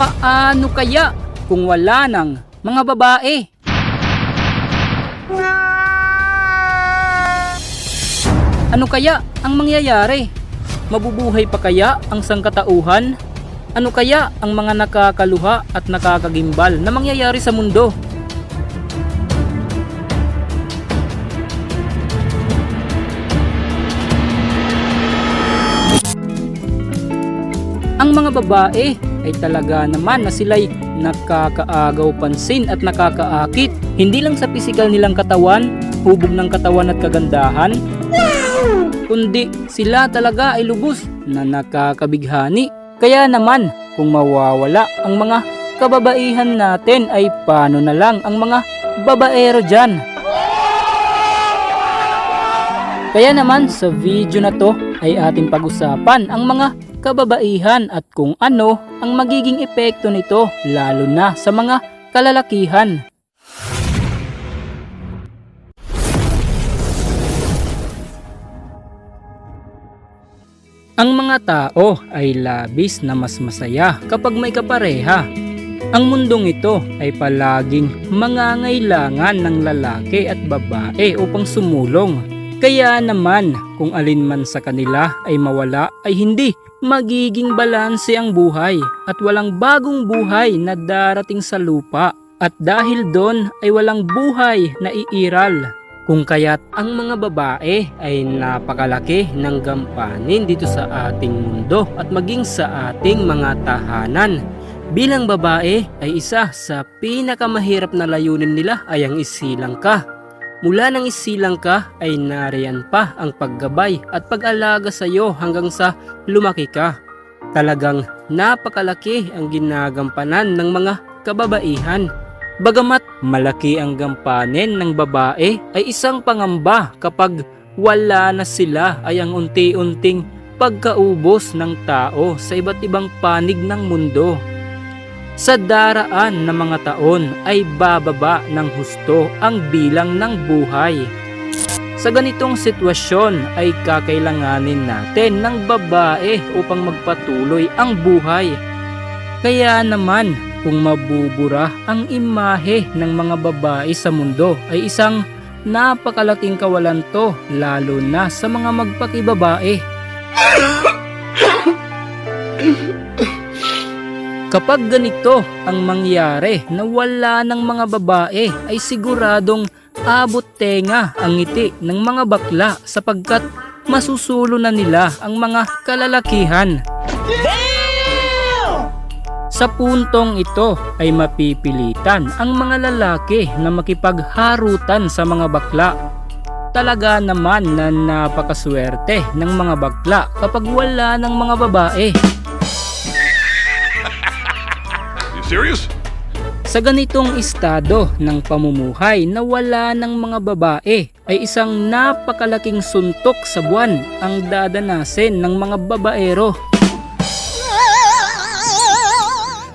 Paano kaya kung wala ng mga babae? Ano kaya ang mangyayari? Mabubuhay pa kaya ang sangkatauhan? Ano kaya ang mga nakakaluha at nakakagimbal na mangyayari sa mundo? Ang mga babae ay talaga naman na sila'y nakakaagaw pansin at nakakaakit. Hindi lang sa pisikal nilang katawan, hubog ng katawan at kagandahan, kundi sila talaga ay lubos na nakakabighani. Kaya naman kung mawawala ang mga kababaihan natin ay paano na lang ang mga babaero dyan? Kaya naman sa video na to ay ating pag-usapan ang mga kababaihan at kung ano ang magiging epekto nito lalo na sa mga kalalakihan. Ang mga tao ay labis na mas masaya kapag may kapareha. Ang mundong ito ay palaging mangangailangan ng lalaki at babae upang sumulong. Kaya naman kung alin man sa kanila ay mawala ay hindi magiging balanse ang buhay at walang bagong buhay na darating sa lupa at dahil doon ay walang buhay na iiral. Kung kaya't ang mga babae ay napakalaki ng gampanin dito sa ating mundo at maging sa ating mga tahanan. Bilang babae ay isa sa pinakamahirap na layunin nila ay ang isilang ka. Mula nang isilang ka ay nariyan pa ang paggabay at pag-alaga sa iyo hanggang sa lumaki ka. Talagang napakalaki ang ginagampanan ng mga kababaihan. Bagamat malaki ang gampanin ng babae ay isang pangamba kapag wala na sila ay ang unti-unting pagkaubos ng tao sa iba't ibang panig ng mundo. Sa daraan ng mga taon ay bababa ng husto ang bilang ng buhay. Sa ganitong sitwasyon ay kakailanganin natin ng babae upang magpatuloy ang buhay. Kaya naman kung mabubura ang imahe ng mga babae sa mundo ay isang napakalaking kawalan to lalo na sa mga magpakibabae. Kapag ganito ang mangyari na wala ng mga babae ay siguradong abot tenga ang ngiti ng mga bakla sapagkat masusulo na nila ang mga kalalakihan. Sa puntong ito ay mapipilitan ang mga lalaki na makipagharutan sa mga bakla. Talaga naman na napakaswerte ng mga bakla kapag wala ng mga babae. Serious? Sa ganitong estado ng pamumuhay na wala ng mga babae ay isang napakalaking suntok sa buwan ang dadanasin ng mga babaero.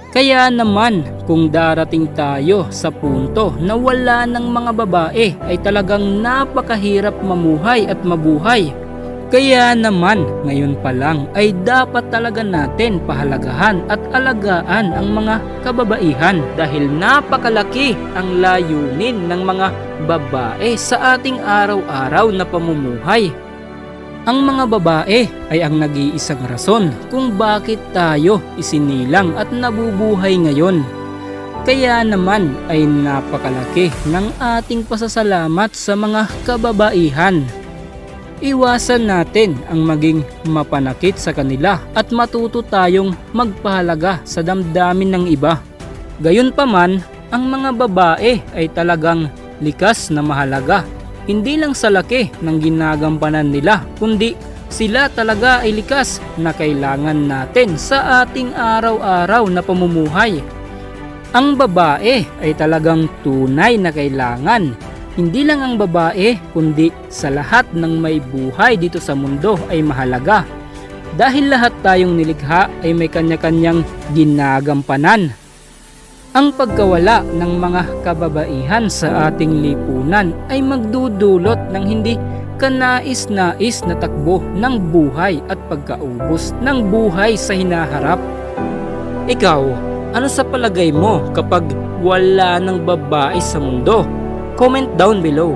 Kaya naman kung darating tayo sa punto na wala ng mga babae ay talagang napakahirap mamuhay at mabuhay. Kaya naman ngayon pa lang ay dapat talaga natin pahalagahan at alagaan ang mga kababaihan dahil napakalaki ang layunin ng mga babae sa ating araw-araw na pamumuhay. Ang mga babae ay ang nag-iisang rason kung bakit tayo isinilang at nabubuhay ngayon. Kaya naman ay napakalaki ng ating pasasalamat sa mga kababaihan. Iwasan natin ang maging mapanakit sa kanila at matuto tayong magpahalaga sa damdamin ng iba. Gayunpaman, ang mga babae ay talagang likas na mahalaga. Hindi lang sa laki ng ginagampanan nila, kundi sila talaga ay likas na kailangan natin sa ating araw-araw na pamumuhay. Ang babae ay talagang tunay na kailangan. Hindi lang ang babae kundi sa lahat ng may buhay dito sa mundo ay mahalaga. Dahil lahat tayong nilikha ay may kanya-kanyang ginagampanan. Ang pagkawala ng mga kababaihan sa ating lipunan ay magdudulot ng hindi kanais-nais na takbo ng buhay at pagkaubos ng buhay sa hinaharap. Ikaw, Ano sa palagay mo kapag wala ng babae sa mundo? Comment down below.